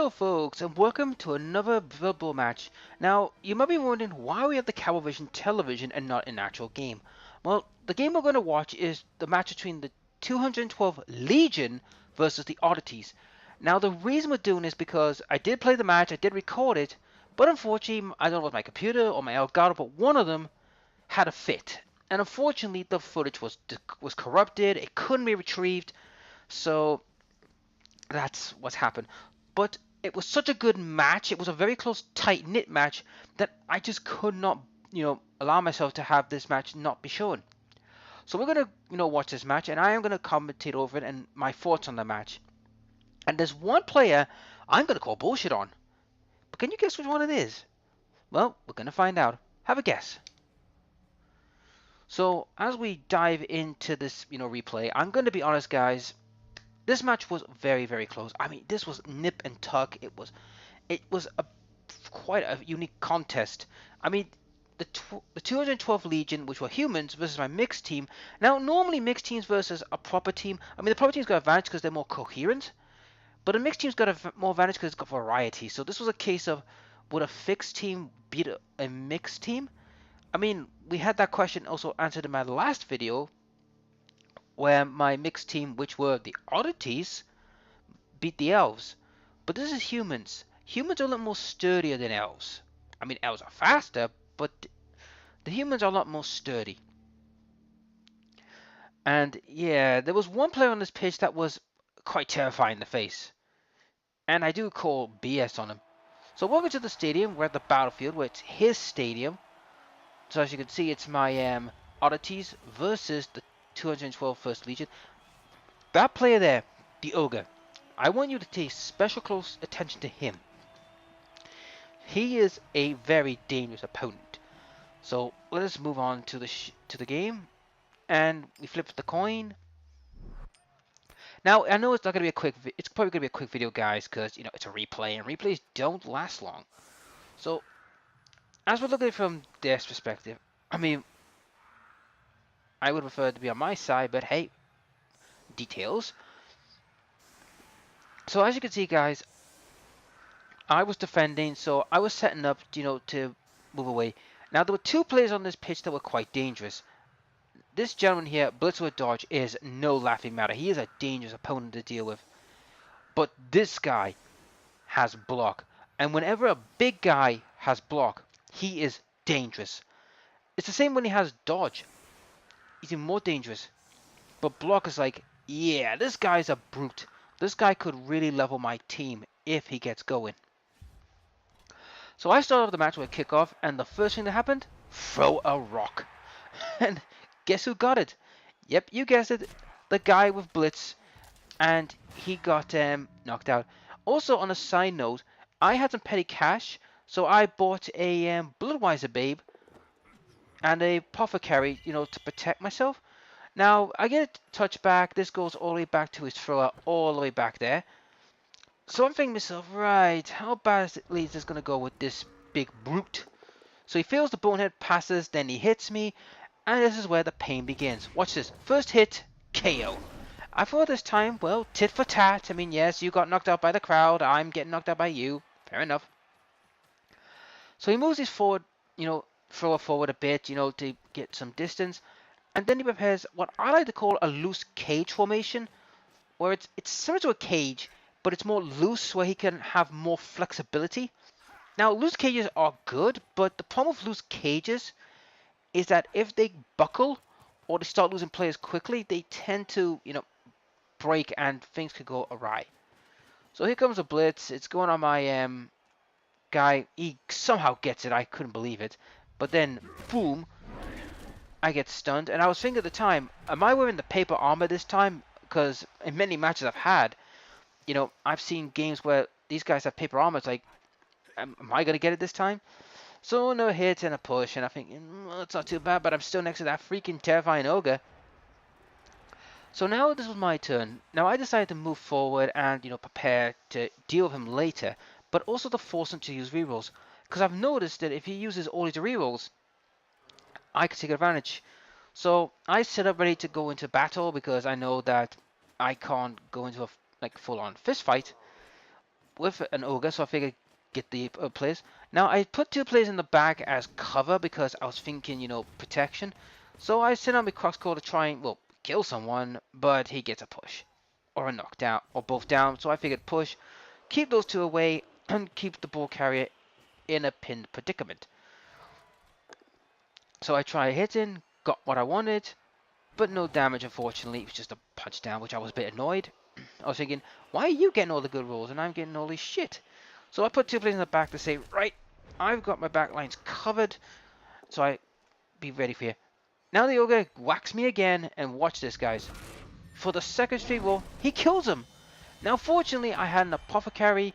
Hello folks and welcome to another Blood Bowl match. Now you might be wondering why we have the Cablevision television and not an actual game. Well, the game we're going to watch is the match between the 212 Legion versus the Oddities. Now the reason we're doing this because I did play the match, I did record it, but unfortunately I don't know if it was my computer or my Elgato, but one of them had a fit. And unfortunately the footage was corrupted, it couldn't be retrieved, so that's what's happened. But it was such a good match. It was a very close, tight knit match that I just could not, allow myself to have this match not be shown. So we're gonna, watch this match, and I am gonna commentate over it and my thoughts on the match. And there's one player I'm gonna call bullshit on. But can you guess which one it is? Well, we're gonna find out. Have a guess. So as we dive into this, replay, I'm gonna be honest, guys. This match was very, very close. I mean, this was nip and tuck. It was quite a unique contest. I mean, the 212 Legion, which were humans, versus my mixed team. Now, normally mixed teams versus a proper team. I mean, the proper team's got advantage because they're more coherent, but a mixed team's got more advantage because it's got variety. So this was a case of would a fixed team beat a mixed team? I mean, we had that question also answered in my last video, where my mixed team, which were the Oddities, beat the Elves. But this is humans. Humans are a lot more sturdier than Elves. I mean, Elves are faster, but the humans are a lot more sturdy. And yeah, there was one player on this pitch that was quite terrifying in the face. And I do call BS on him. So welcome to the stadium. We're at the battlefield where it's his stadium. So as you can see, it's my Oddities versus the 212 First Legion. That player there, the Ogre, I want you to pay special close attention to him. He is a very dangerous opponent. So let us move on to the game, and we flip the coin. Now I know it's not gonna be a quick. It's probably gonna be a quick video, guys, because it's a replay, and replays don't last long. So as we're looking at it from this perspective, I mean, I would prefer it to be on my side, but hey, details. So as you can see, guys, I was defending, so I was setting up, to move away. Now, there were two players on this pitch that were quite dangerous. This gentleman here, Blitz with Dodge, is no laughing matter. He is a dangerous opponent to deal with. But this guy has block. And whenever a big guy has block, he is dangerous. It's the same when he has Dodge. He's even more dangerous. But block is like, yeah, this guy's a brute. This guy could really level my team if he gets going. So I started off the match with a kickoff, and the first thing that happened, throw a rock. And guess who got it? Yep, you guessed it, the guy with Blitz, and he got knocked out. Also, on a side note, I had some petty cash, so I bought a Bloodweiser Babe and a Apothecary, to protect myself. Now, I get a touchback. This goes all the way back to his thrower, all the way back there. So I'm thinking to myself, right, how badly is this going to go with this big brute? So he feels the bonehead, passes, then he hits me, and this is where the pain begins. Watch this. First hit, KO. I thought this time, well, tit for tat. I mean, yes, you got knocked out by the crowd. I'm getting knocked out by you. Fair enough. So he moves his forward, thrower forward a bit, to get some distance. And then he prepares what I like to call a loose cage formation, where it's similar to a cage, but it's more loose where he can have more flexibility. Now, loose cages are good, but the problem with loose cages is that if they buckle or they start losing players quickly, they tend to, break and things could go awry. So here comes a blitz. It's going on my guy. He somehow gets it. I couldn't believe it. But then, boom, I get stunned. And I was thinking at the time, am I wearing the paper armor this time? Because in many matches I've had, I've seen games where these guys have paper armor. It's like, am I going to get it this time? So no hit and a push, and I think, well, it's not too bad, but I'm still next to that freaking terrifying ogre. So now this was my turn. Now I decided to move forward and, prepare to deal with him later, but also to force him to use rerolls. Because I've noticed that if he uses all his rerolls, I can take advantage. So I set up ready to go into battle because I know that I can't go into a full-on fist fight. with an ogre, so I figured get the place. Now I put 2 players in the back as cover because I was thinking, protection. So I sent out my crossbow to try and, well, kill someone, but he gets a push or a knockdown or both down. So I figured push, keep those 2 away, and keep the ball carrier in a pinned predicament. So I tried hitting, got what I wanted, but no damage, unfortunately. It was just a punch down, which I was a bit annoyed. I was thinking, why are you getting all the good rolls and I'm getting all this shit? So I put 2 players in the back to say, right, I've got my back lines covered, so I be ready for you. Now the ogre whacks me again, and watch this, guys. For the second straight roll, he kills him. Now, fortunately, I had an apothecary,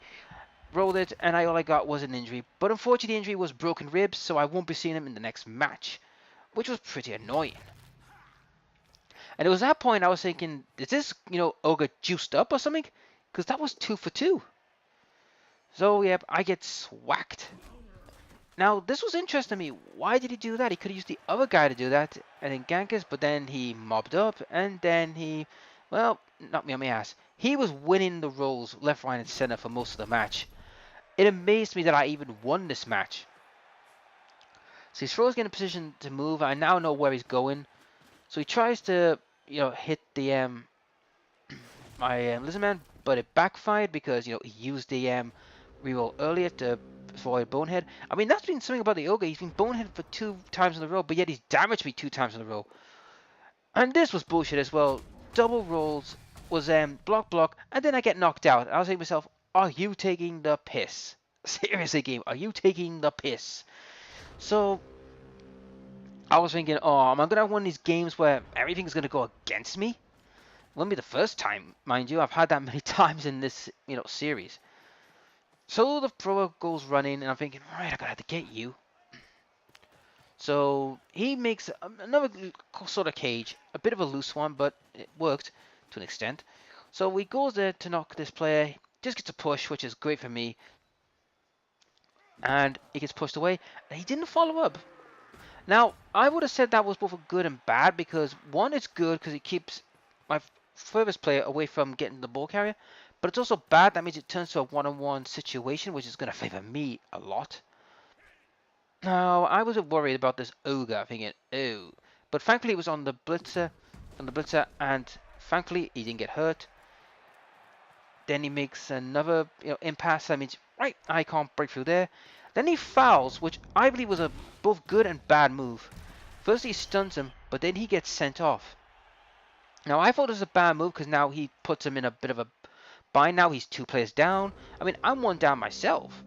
rolled it, and all I got was an injury. But unfortunately, the injury was broken ribs, so I won't be seeing him in the next match, which was pretty annoying. And it was that point I was thinking, is this, ogre juiced up or something? Because that was 2 for 2. So, yep, I get swacked. Now, this was interesting to me. Why did he do that? He could have used the other guy to do that and then gank us, but then he mobbed up, and then he, well, knocked me on my ass. He was winning the rolls left, right, and center for most of the match. It amazed me that I even won this match. So he's Thrower's getting in a position to move. I now know where he's going. So he tries to, hit the my lizard man, but it backfired because he used the reroll earlier to avoid bonehead. I mean, that's been something about the ogre. He's been bonehead for 2 times in a row, but yet he's damaged me 2 times in a row. And this was bullshit as well. Double rolls was block, and then I get knocked out. I was thinking to myself, are you taking the piss? Seriously, game, are you taking the piss? So I was thinking, oh, am I gonna have one of these games where everything's gonna go against me? Won't be the first time, mind you. I've had that many times in this, series. So the thrower goes running, and I'm thinking, right, I gotta have to get you. So he makes another sort of cage, a bit of a loose one, but it worked to an extent. So he goes there to knock this player, just gets a push, which is great for me. And he gets pushed away, and he didn't follow up. Now, I would have said that was both a good and bad, because one, it's good because it keeps my furthest player away from getting the ball carrier, but it's also bad. That means it turns to a one-on-one situation, which is going to favor me a lot. Now, I was worried about this ogre, thinking, oh, but thankfully it was on the blitzer, and thankfully he didn't get hurt. Then he makes another impasse. That means, right, I can't break through there. Then he fouls, which I believe was a both good and bad move. First he stuns him, but then he gets sent off. Now I thought it was a bad move because now he puts him in a bit of a bind. Now he's 2 players down. I mean, I'm 1 down myself.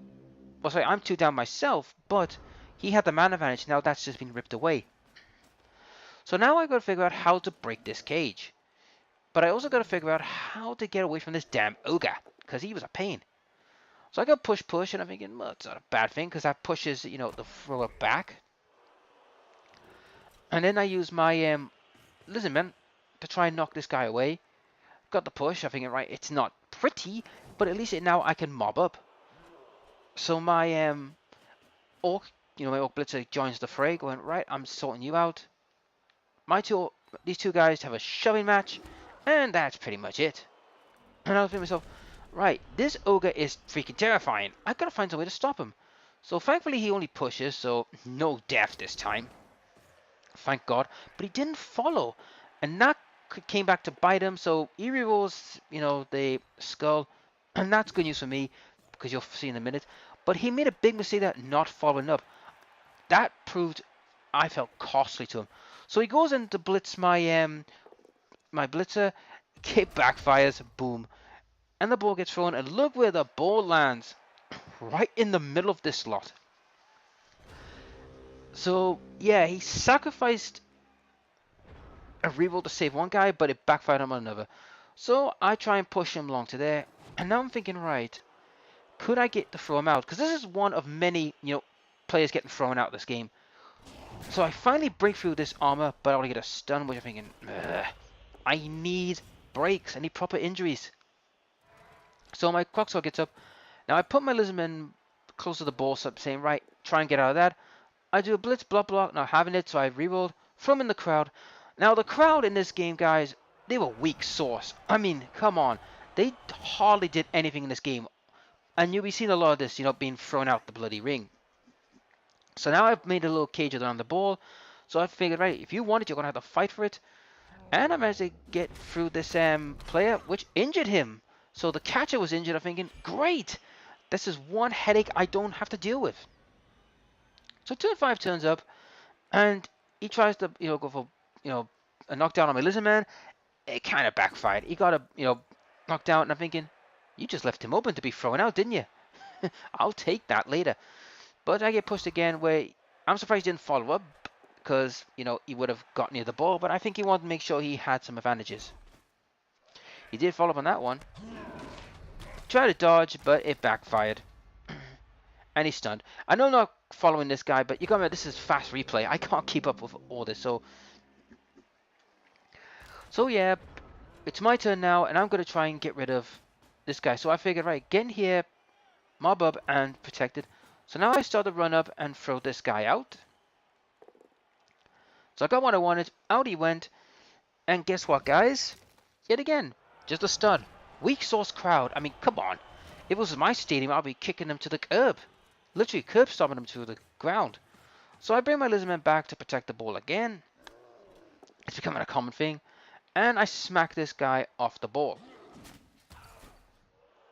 Well, sorry, I'm 2 down myself, but he had the man advantage. Now that's just been ripped away. So now I got to figure out how to break this cage. But I also got to figure out how to get away from this damn ogre, because he was a pain. So I got push, and I'm thinking, well, it's not a bad thing, because that pushes, the thrower back. And then I use my lizard man to try and knock this guy away. Got the push. I'm thinking, right, it's not pretty, but at least now I can mob up. So my orc, my orc blitzer joins the fray, going, right, I'm sorting you out. These two guys have a shoving match, and that's pretty much it. And I was thinking to myself, right, this ogre is freaking terrifying. I gotta find some way to stop him. So thankfully he only pushes, so no death this time. Thank God. But he didn't follow, and that came back to bite him. So he rerolls, the skull, and that's good news for me, because you'll see in a minute. But he made a big mistake there, not following up. That proved, I felt, costly to him. So he goes in to blitz my my blitzer, it backfires, boom, and the ball gets thrown, and look where the ball lands, right in the middle of this slot. So yeah, he sacrificed a reroll to save one guy, but it backfired on another. So I try and push him along to there, and now I'm thinking, right, could I get to throw him out? Because this is one of many, players getting thrown out this game. So I finally break through this armor, but I want to get a stun, which I'm thinking, I need breaks. I need proper injuries. So my Crocsword gets up. Now I put my Lizardman close to the ball, so I'm saying, right, try and get out of that. I do a blitz, block, not having it, so I rerolled. Throw him in the crowd. Now the crowd in this game, guys, they were weak sauce. I mean, come on. They hardly did anything in this game. And you'll be seeing a lot of this, being thrown out the bloody ring. So now I've made a little cage around the ball. So I figured, right, if you want it, you're going to have to fight for it. And I managed to get through this player, which injured him. So the catcher was injured. I'm thinking, great, this is one headache I don't have to deal with. So turn 5 turns up, and he tries to, go for, a knockdown on my lizard man. It kind of backfired. He got a, knocked out, and I'm thinking, you just left him open to be thrown out, didn't you? I'll take that later. But I get pushed again, where I'm surprised he didn't follow up, because, he would have got near the ball, but I think he wanted to make sure he had some advantages. He did follow up on that one. Tried to dodge, but it backfired. And he's stunned. I know I'm not following this guy, but you gotta remember, this is fast replay. I can't keep up with all this, so yeah, it's my turn now, and I'm gonna try and get rid of this guy. So I figured, right, get in here, mob up, and protect it. So now I start to run up and throw this guy out. So I got what I wanted, out he went, and guess what, guys? Yet again, just a stun. Weak sauce crowd. I mean, come on. If it was my stadium, I'd be kicking them to the curb. Literally curb stomping them to the ground. So I bring my lizardman back to protect the ball again. It's becoming a common thing. And I smack this guy off the ball.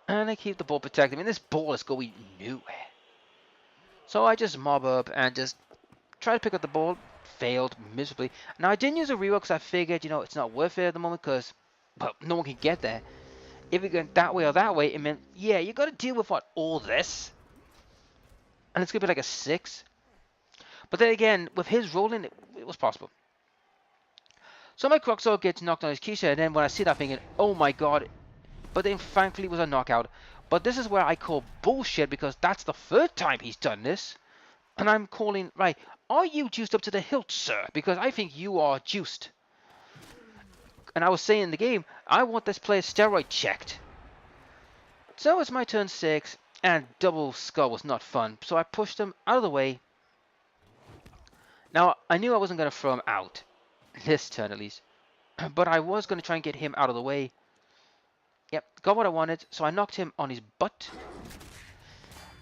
And I keep the ball protected. I mean, this ball is going nowhere. So I just mob up and just try to pick up the ball. Failed miserably. Now, I didn't use a reroll because I figured, it's not worth it at the moment because, well, no one can get there. If it went that way or that way, it meant, yeah, you got to deal with all this. And it's going to be like a 6. But then again, with his rolling, it was possible. So my Croxor gets knocked on his Keisha, and then when I see that thinking, oh my god. But then thankfully it was a knockout. But this is where I call bullshit because that's the 3rd time he's done this. And I'm calling, right, are you juiced up to the hilt, sir? Because I think you are juiced. And I was saying in the game, I want this player steroid checked. So it's my turn 6, and double skull was not fun. So I pushed him out of the way. Now, I knew I wasn't going to throw him out. This turn, at least. But I was going to try and get him out of the way. Yep, got what I wanted. So I knocked him on his butt.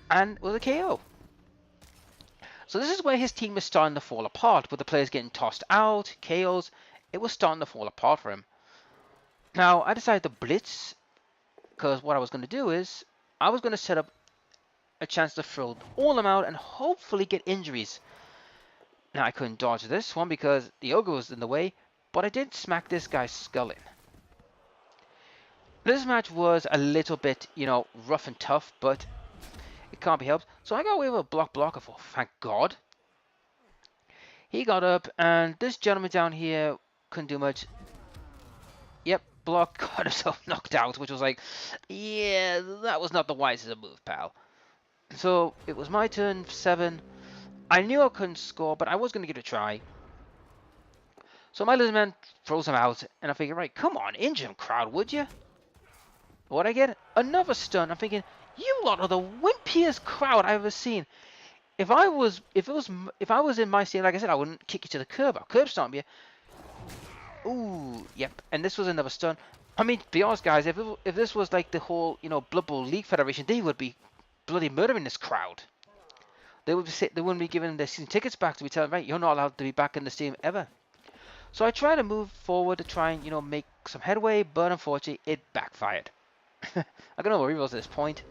And with a KO. So this is where his team is starting to fall apart. With the players getting tossed out, KOs. It was starting to fall apart for him. Now, I decided to blitz. Because what I was going to do is, I was going to set up a chance to throw all of them out and hopefully get injuries. Now, I couldn't dodge this one because the ogre was in the way, but I did smack this guy's skull in. This match was a little bit, rough and tough, but it can't be helped. So I got away with a blocker for, thank God. He got up, and this gentleman down here couldn't do much. Yep, block, got himself knocked out, which was like, yeah, that was not the wisest move, pal. So it was my turn, 7. I knew I couldn't score, but I was going to give it a try. So my lizardman throws him out, and I figure, right, come on, injure him, crowd, would you? What I get? Another stun. I'm thinking, you lot are the wimpiest crowd I've ever seen. If I was in my scene, like I said, I wouldn't kick you to the curb. I'll curb stomp you. Ooh, yep. And this was another stun. I mean, to be honest, guys, if this was like the whole, Blood Bowl League Federation, they would be bloody murdering this crowd. They wouldn't be giving their season tickets back to be telling, right, you're not allowed to be back in the stadium ever. So I tried to move forward to try and, make some headway, but unfortunately, it backfired. I don't know what rerolls at this point.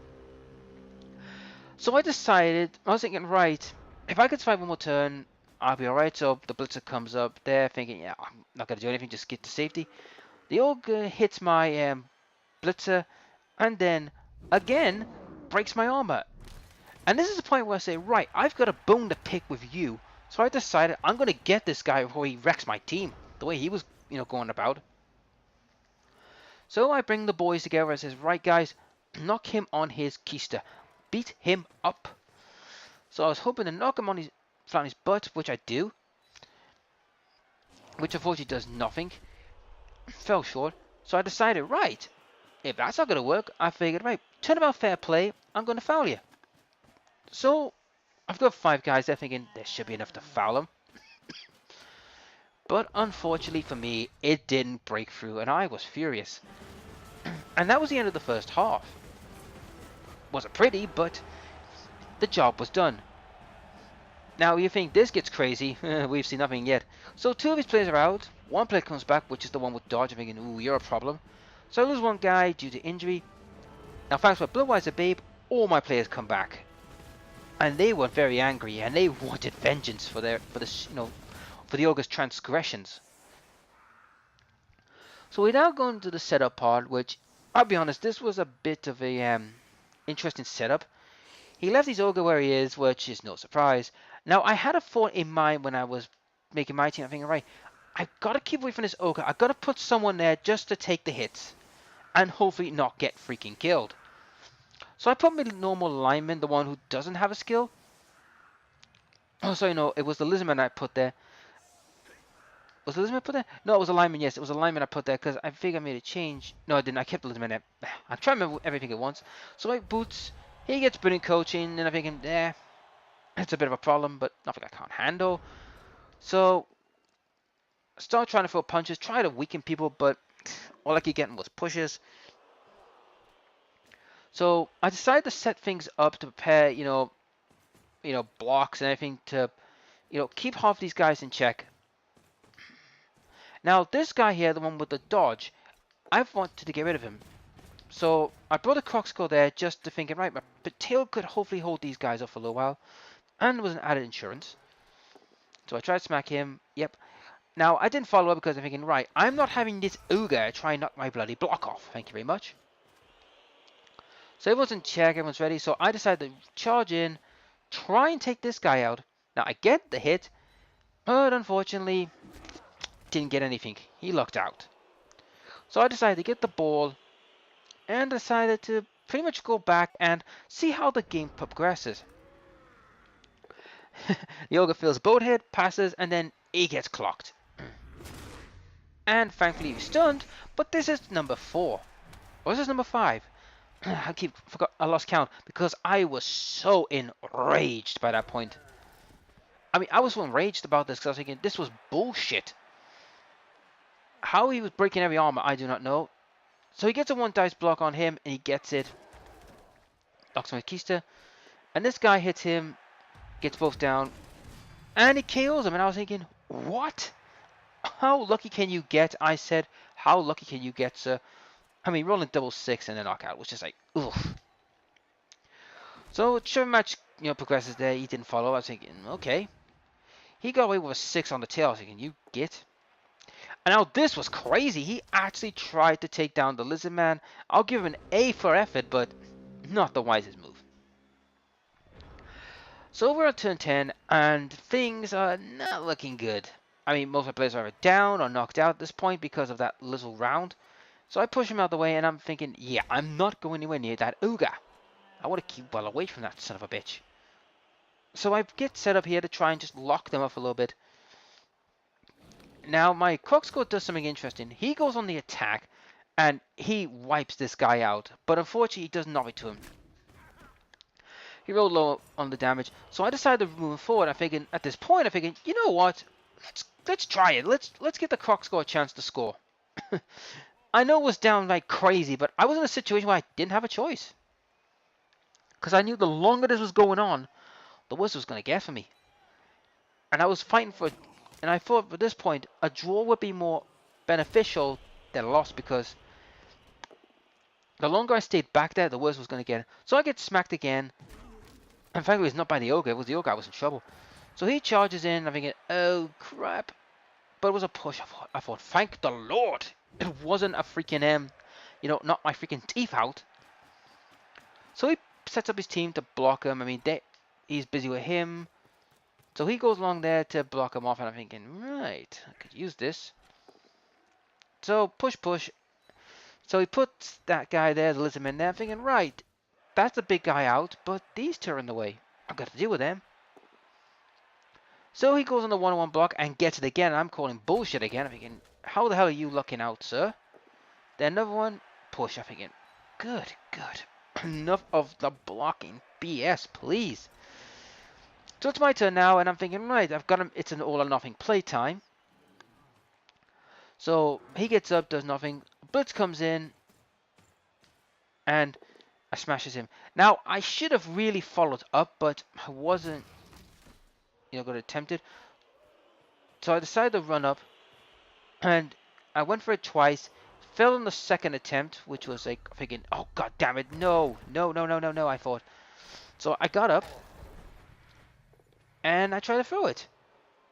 So I decided, I was thinking, right, if I could survive one more turn, I'll be alright. So the blitzer comes up there, thinking, yeah, I'm not going to do anything, just get to safety. The ogre hits my blitzer, and then, again, breaks my armor. And this is the point where I say, right, I've got a bone to pick with you. So I decided I'm going to get this guy before he wrecks my team. The way he was, going about. So I bring the boys together and says, right, guys, knock him on his keister. Beat him up. So I was hoping to knock him on his flat on his butt, which I do. Which unfortunately does nothing. Fell short. So I decided, right, if that's not going to work, I figured, right, turnabout fair play, I'm going to foul you. So, I've got 5 guys there thinking there should be enough to foul him. But unfortunately for me, it didn't break through and I was furious. And that was the end of the first half. Wasn't pretty, but the job was done. Now you think this gets crazy, we've seen nothing yet. So 2 of his players are out, 1 player comes back, which is the one with dodge. I'm thinking, ooh, you're a problem. So I lose 1 guy due to injury. Now thanks for Blue Eyes a Babe, all my players come back. And they were very angry, and they wanted vengeance for this, for the ogre's transgressions. So we're now going to the setup part, which, I'll be honest, this was a bit of a interesting setup. He left his ogre where he is, which is no surprise. Now, I had a thought in mind when I was making my team. I'm thinking, right, I've got to keep away from this ogre. I've got to put someone there just to take the hits. And hopefully not get freaking killed. So I put my normal lineman, the one who doesn't have a skill. Oh, sorry, no, it was the lizardman I put there. Was the lizardman put there? No, it was a lineman, yes. It was a lineman I put there because I think I made a change. No, I didn't. I kept the lizardman there. I'm trying to remember everything at once. So like Boots, he gets brilliant coaching, and I'm thinking, it's a bit of a problem, but nothing I can't handle. So, start trying to throw punches, try to weaken people, but all I keep getting was pushes. So, I decided to set things up to prepare, blocks and everything to, keep half these guys in check. Now, this guy here, the one with the dodge, I wanted to get rid of him. So, I brought a Crocskull there just to think, right, but Tail could hopefully hold these guys off for a little while. And was an added insurance. So I tried to smack him. Yep. Now, I didn't follow up because I'm thinking, right, I'm not having this ogre try and knock my bloody block off. Thank you very much. So everyone's in check, everyone's ready. So I decided to charge in, try and take this guy out. Now, I get the hit, but unfortunately, didn't get anything. He lucked out. So I decided to get the ball and decided to pretty much go back and see how the game progresses. The ogre feels boat hit, passes, and then he gets clocked. And thankfully he's stunned, but this is number 4. Or is this number 5? I lost count because I was so enraged by that point. I mean, I was so enraged about this because I was thinking this was bullshit. How he was breaking every armor, I do not know. So he gets a 1 dice block on him and he gets it. Knocks him with Keister. And this guy hits him, gets both down, and he KOs him. And I was thinking, what? How lucky can you get? I said, how lucky can you get, sir? I mean, rolling double 6 and a knockout was just like, oof. So, the match, progresses there. He didn't follow. I was thinking, okay. He got away with a 6 on the tail. I was thinking, you get. And now this was crazy. He actually tried to take down the Lizard Man. I'll give him an A for effort, but not the wisest move. So we're on turn 10, and things are not looking good. I mean, most of my players are either down or knocked out at this point because of that little round. So I push him out of the way, and I'm thinking, yeah, I'm not going anywhere near that ogre. I want to keep well away from that son of a bitch. So I get set up here to try and just lock them up a little bit. Now, my Crocskull does something interesting. He goes on the attack, and he wipes this guy out. But unfortunately, he does nothing to him. He rolled low on the damage, so I decided to move forward. I'm thinking, at this point, I'm thinking, you know what? Let's try it. Let's give the Crocskull a chance to score. I know it was downright crazy, but I was in a situation where I didn't have a choice. Because I knew the longer this was going on, the worse it was going to get for me. And I was fighting for it. And I thought at this point, a draw would be more beneficial than a loss, because the longer I stayed back there, the worse it was going to get. So I get smacked again. In fact, it was not by the ogre. It was the ogre. I was in trouble. So he charges in. I'm thinking, oh, crap. But it was a push. I thought, thank the Lord. It wasn't a freaking, not my freaking teeth out. So he sets up his team to block him. I mean, he's busy with him. So he goes along there to block him off. And I'm thinking, right, I could use this. So push. So he puts that guy there, the lizardman there. I'm thinking, right, that's a big guy out, but these two are in the way. I've got to deal with them. So he goes on the 1-on-1 block and gets it again. I'm calling bullshit again. I'm thinking, how the hell are you looking out, sir? Then another one, push. I'm thinking, good. Enough of the blocking BS, please. So it's my turn now, and I'm thinking, right, I've got him. It's an all or nothing play time. So he gets up, does nothing. Blitz comes in, and I smashes him. Now, I should have really followed up, but I wasn't, going to attempt it. So I decided to run up, and I went for it twice. Failed on the second attempt, which was like thinking, oh god damn it, no, no, no, no, no, no, I thought. So I got up, and I tried to throw it.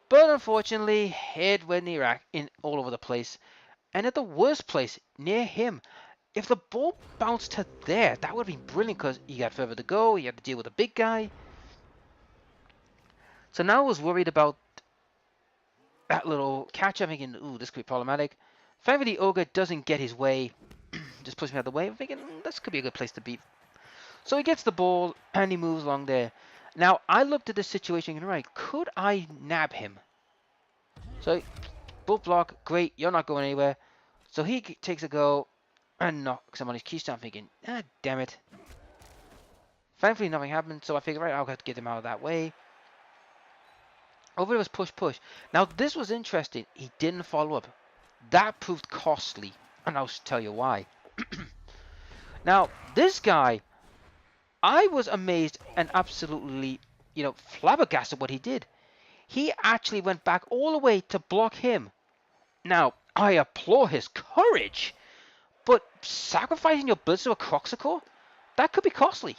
But unfortunately, it went in all over the place. And at the worst place, near him. If the ball bounced to there, that would have been brilliant because he got further to go. He had to deal with a big guy. So now I was worried about that little catch. I'm thinking, ooh, this could be problematic. Thankfully, Ogre doesn't get his way. Just pushes me out of the way. I'm thinking, this could be a good place to be. So he gets the ball and he moves along there. Now, I looked at the situation and right, could I nab him? So, bull block, great, you're not going anywhere. So he takes a go and knocks him on his keystone. I'm thinking, ah, damn it. Thankfully, nothing happened, so I figured, right, I'll have to get him out of that way. Over it was push, push. Now, this was interesting. He didn't follow up. That proved costly, and I'll tell you why. Now, this guy, I was amazed and absolutely, flabbergasted what he did. He actually went back all the way to block him. Now, I applaud his courage, but sacrificing your blitzer to a Croxicore, that could be costly.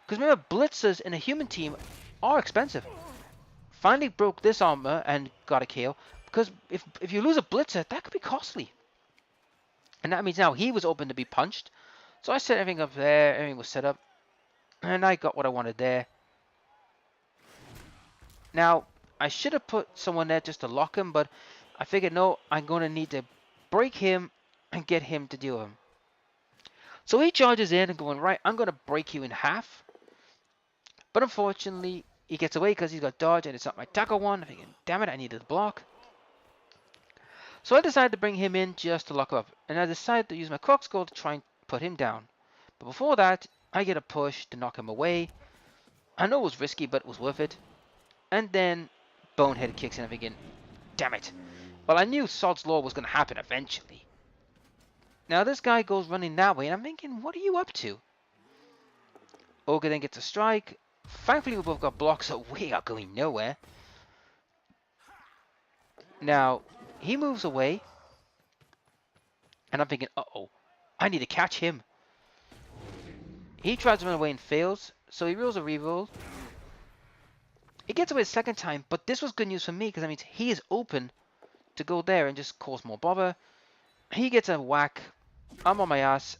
Because remember, blitzers in a human team are expensive. Finally broke this armor and got a kill. Because if you lose a blitzer, that could be costly. And that means now he was open to be punched. So I set everything up there. Everything was set up. And I got what I wanted there. Now, I should have put someone there just to lock him. But I figured, no, I'm going to need to break him and get him to deal with him. So he charges in and going, right, I'm going to break you in half. But unfortunately, he gets away because he's got dodge and it's not my tackle one. I'm thinking, damn it, I needed the block. So I decided to bring him in just to lock up. And I decided to use my Croxicore to try and put him down. But before that, I get a push to knock him away. I know it was risky, but it was worth it. And then Bonehead kicks in. I'm thinking, damn it. Well, I knew Sod's Law was going to happen eventually. Now this guy goes running that way, and I'm thinking, what are you up to? Ogre then gets a strike. Thankfully, we both got blocks, so we are going nowhere. Now, he moves away. And I'm thinking, uh-oh, I need to catch him. He tries to run away and fails, so he rolls a reroll. He gets away a second time, but this was good news for me, because that means he is open to go there and just cause more bother. He gets a whack. I'm on my ass.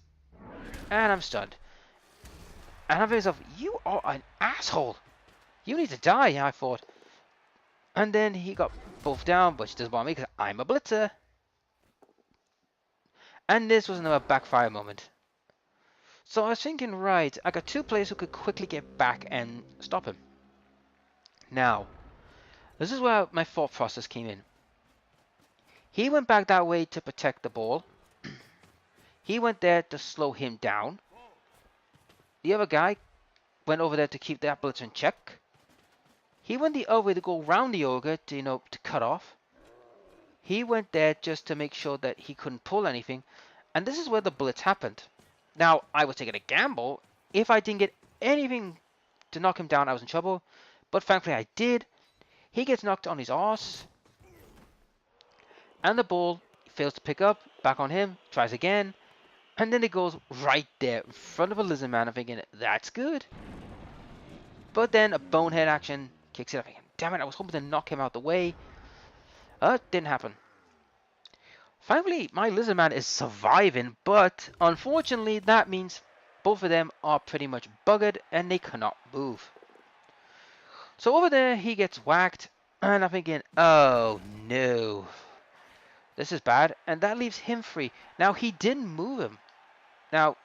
And I'm stunned. And I'm thinking to myself, you are an asshole. You need to die, I thought. And then he got both down, but it doesn't bother me because I'm a blitzer. And this was another backfire moment. So I was thinking, right, I got two players who could quickly get back and stop him. Now, this is where my thought process came in. He went back that way to protect the ball. He went there to slow him down. The other guy went over there to keep that blitzer in check. He went the other way to go around the ogre to, to cut off. He went there just to make sure that he couldn't pull anything. And this is where the blitz happened. Now, I was taking a gamble. If I didn't get anything to knock him down, I was in trouble. But thankfully I did. He gets knocked on his arse. And the ball fails to pick up. Back on him. Tries again. And then it goes right there in front of a lizard man. I'm thinking, that's good. But then a bonehead action kicks it. I'm thinking, damn it, I was hoping to knock him out the way. Didn't happen. Thankfully, my lizard man is surviving. But unfortunately, that means both of them are pretty much buggered and they cannot move. So over there, he gets whacked. And I'm thinking, oh no. This is bad. And that leaves him free. Now, he didn't move him. Now,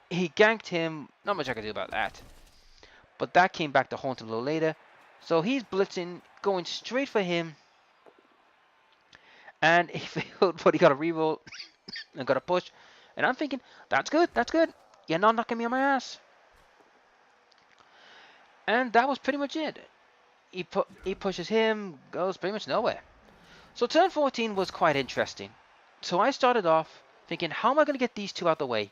he ganked him. Not much I can do about that. But that came back to haunt him a little later. So he's blitzing, going straight for him. And he failed, but he got a reroll and got a push. And I'm thinking, that's good, that's good. You're not knocking me on my ass. And that was pretty much it. He pushes him, goes pretty much nowhere. So turn 14 was quite interesting. So I started off thinking, how am I going to get these two out the way?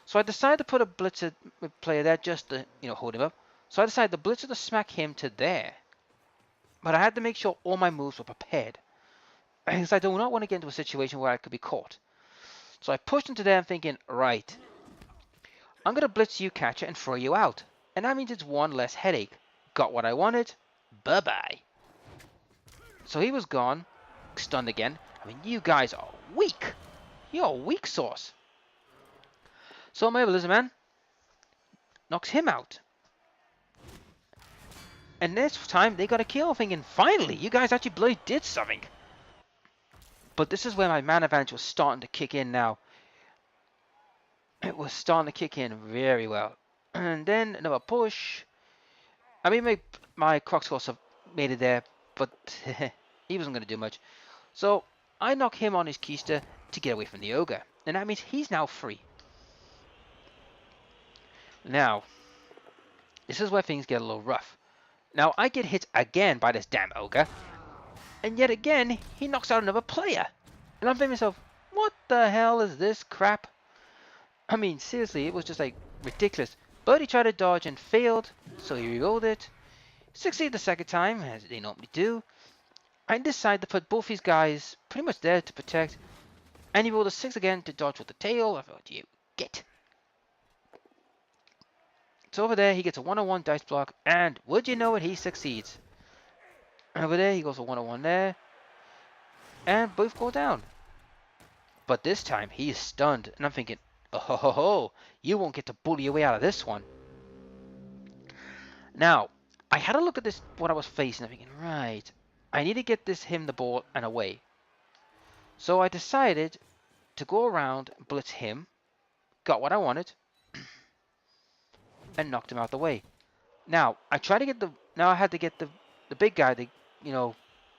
So I decided to put a blitzer player there just to, hold him up. So I decided the blitzer to smack him to there. But I had to make sure all my moves were prepared. Because I do not want to get into a situation where I could be caught. So I pushed into there thinking, right, I'm going to blitz you, catcher, and throw you out. And that means it's one less headache. Got what I wanted. Bye-bye. So he was gone. Stunned again. I mean, you guys are weak. You're weak sauce. So my lizard man knocks him out. And this time they got a kill, thinking, finally, you guys actually bloody did something. But this is where my man advantage was starting to kick in now. It was starting to kick in very well. And then another push. I mean, my Crocs made it there, but he wasn't going to do much. So I knock him on his keister to get away from the ogre. And that means he's now free. Now, this is where things get a little rough. Now, I get hit again by this damn ogre. And yet again, he knocks out another player. And I'm thinking to myself, what the hell is this crap? I mean, seriously, it was just like ridiculous. But he tried to dodge and failed, so he rerolled it. Succeeded the second time, as they normally do. I decided to put both these guys pretty much there to protect. And he rolled a 6 again to dodge with the tail. I thought, you get. So over there, he gets a 1-on-1 dice block. And would you know it, he succeeds. Over there, he goes a 1-on-1 there. And both go down. But this time, he is stunned. And I'm thinking, oh ho ho ho, you won't get to bully your way out of this one. Now, I had a look at this, what I was facing. I'm thinking, right, I need to get him the ball and away. So I decided to go around, blitz him, got what I wanted, and knocked him out the way. Now, I tried to get now I had to get the big guy to,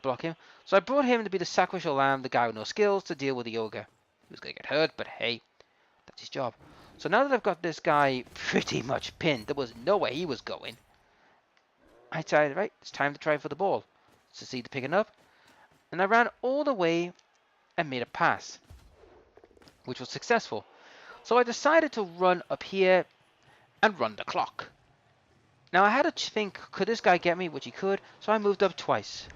block him. So I brought him to be the sacrificial lamb, the guy with no skills, to deal with the ogre. He was going to get hurt, but hey, that's his job. So now that I've got this guy pretty much pinned, there was no way he was going. I decided, right, it's time to try for the ball. Succeeded picking up. And I ran all the way and made a pass, which was successful. So I decided to run up here and run the clock. Now I had to think, could this guy get me? Which he could. So I moved up twice.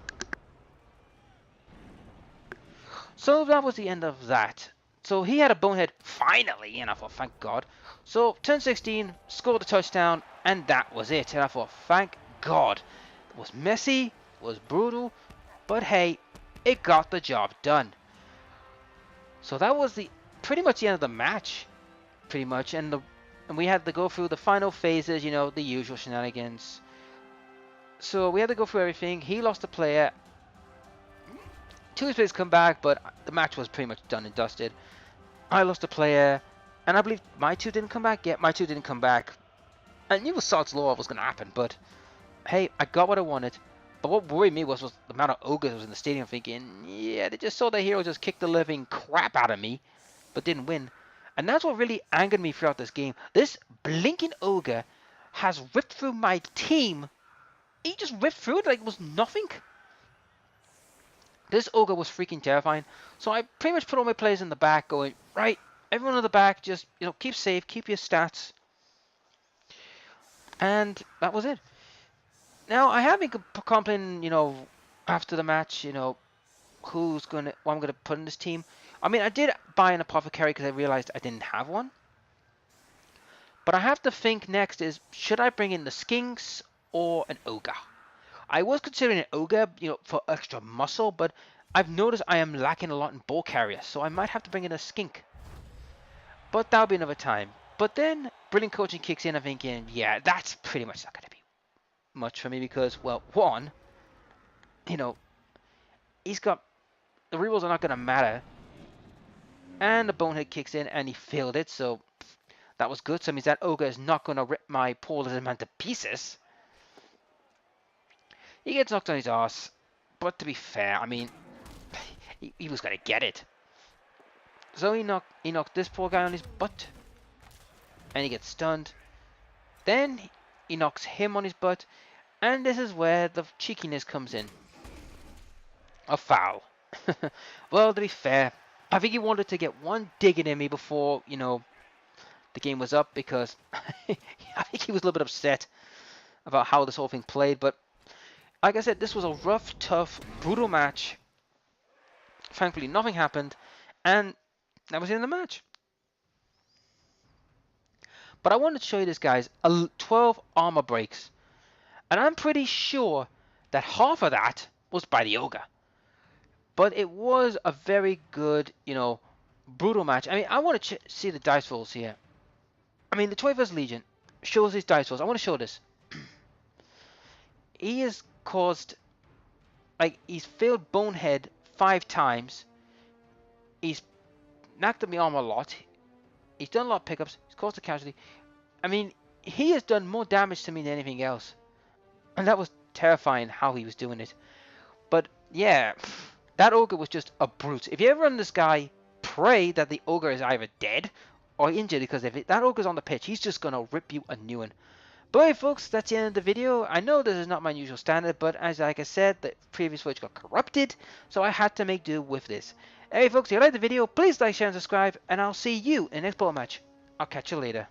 So that was the end of that. So he had a bonehead finally, and I thought, thank God. So turn 16, scored a touchdown, and that was it. And I thought, thank God. It was messy, it was brutal, but hey, it got the job done. So that was pretty much the end of the match, pretty much, and we had to go through the final phases, the usual shenanigans. So we had to go through everything. He lost a player. 2 players come back, but the match was pretty much done and dusted. I lost a player, and I believe my 2 didn't come back. Yeah, my 2 didn't come back. I knew Sod's Law was going to happen, but hey, I got what I wanted. But what worried me was the amount of ogres that was in the stadium thinking, yeah, they just saw their hero just kick the living crap out of me, but didn't win. And that's what really angered me throughout this game. This blinking ogre has ripped through my team. He just ripped through it like it was nothing. This ogre was freaking terrifying. So I pretty much put all my players in the back going, right, everyone in the back, just, keep safe, keep your stats. And that was it. Now, I have been complaining, after the match, what I'm going to put in this team. I mean, I did buy an apothecary because I realized I didn't have one. But I have to think next is, should I bring in the skinks or an ogre? I was considering an ogre, for extra muscle, but I've noticed I am lacking a lot in ball carrier, so I might have to bring in a skink. But that'll be another time. But then, brilliant coaching kicks in, I'm thinking, yeah, that's pretty much not going to be much for me because, well, one, he's got, the rerolls are not going to matter. And the bonehead kicks in and he failed it, so that was good. So it means that ogre is not going to rip my poor little man to pieces. He gets knocked on his ass, but to be fair, I mean, he was going to get it. So he knocked this poor guy on his butt, and he gets stunned. Then he knocks him on his butt, and this is where the cheekiness comes in. A foul. Well, to be fair, I think he wanted to get one digging in me before, the game was up because I think he was a little bit upset about how this whole thing played. But like I said, this was a rough, tough, brutal match. Thankfully, nothing happened, and that was the end of the match. But I wanted to show you this, guys. 12 armor breaks. And I'm pretty sure that half of that was by the Ogre. But it was a very good, brutal match. I mean, I want to see the dice rolls here. I mean, the 21st Legion shows his dice rolls. I want to show this. He has caused, he's failed Bonehead 5 times. He's knocked up my armor a lot. He's done a lot of pickups. He's caused a casualty. I mean, he has done more damage to me than anything else. And that was terrifying how he was doing it. But yeah, that Ogre was just a brute. If you ever run this guy, pray that the Ogre is either dead or injured, because if that Ogre's on the pitch, he's just going to rip you a new one. But anyway, folks, that's the end of the video. I know this is not my usual standard, but like I said, the previous footage got corrupted, so I had to make do with this. Anyway, folks, if you liked the video, please like, share, and subscribe, and I'll see you in the next ball match. I'll catch you later.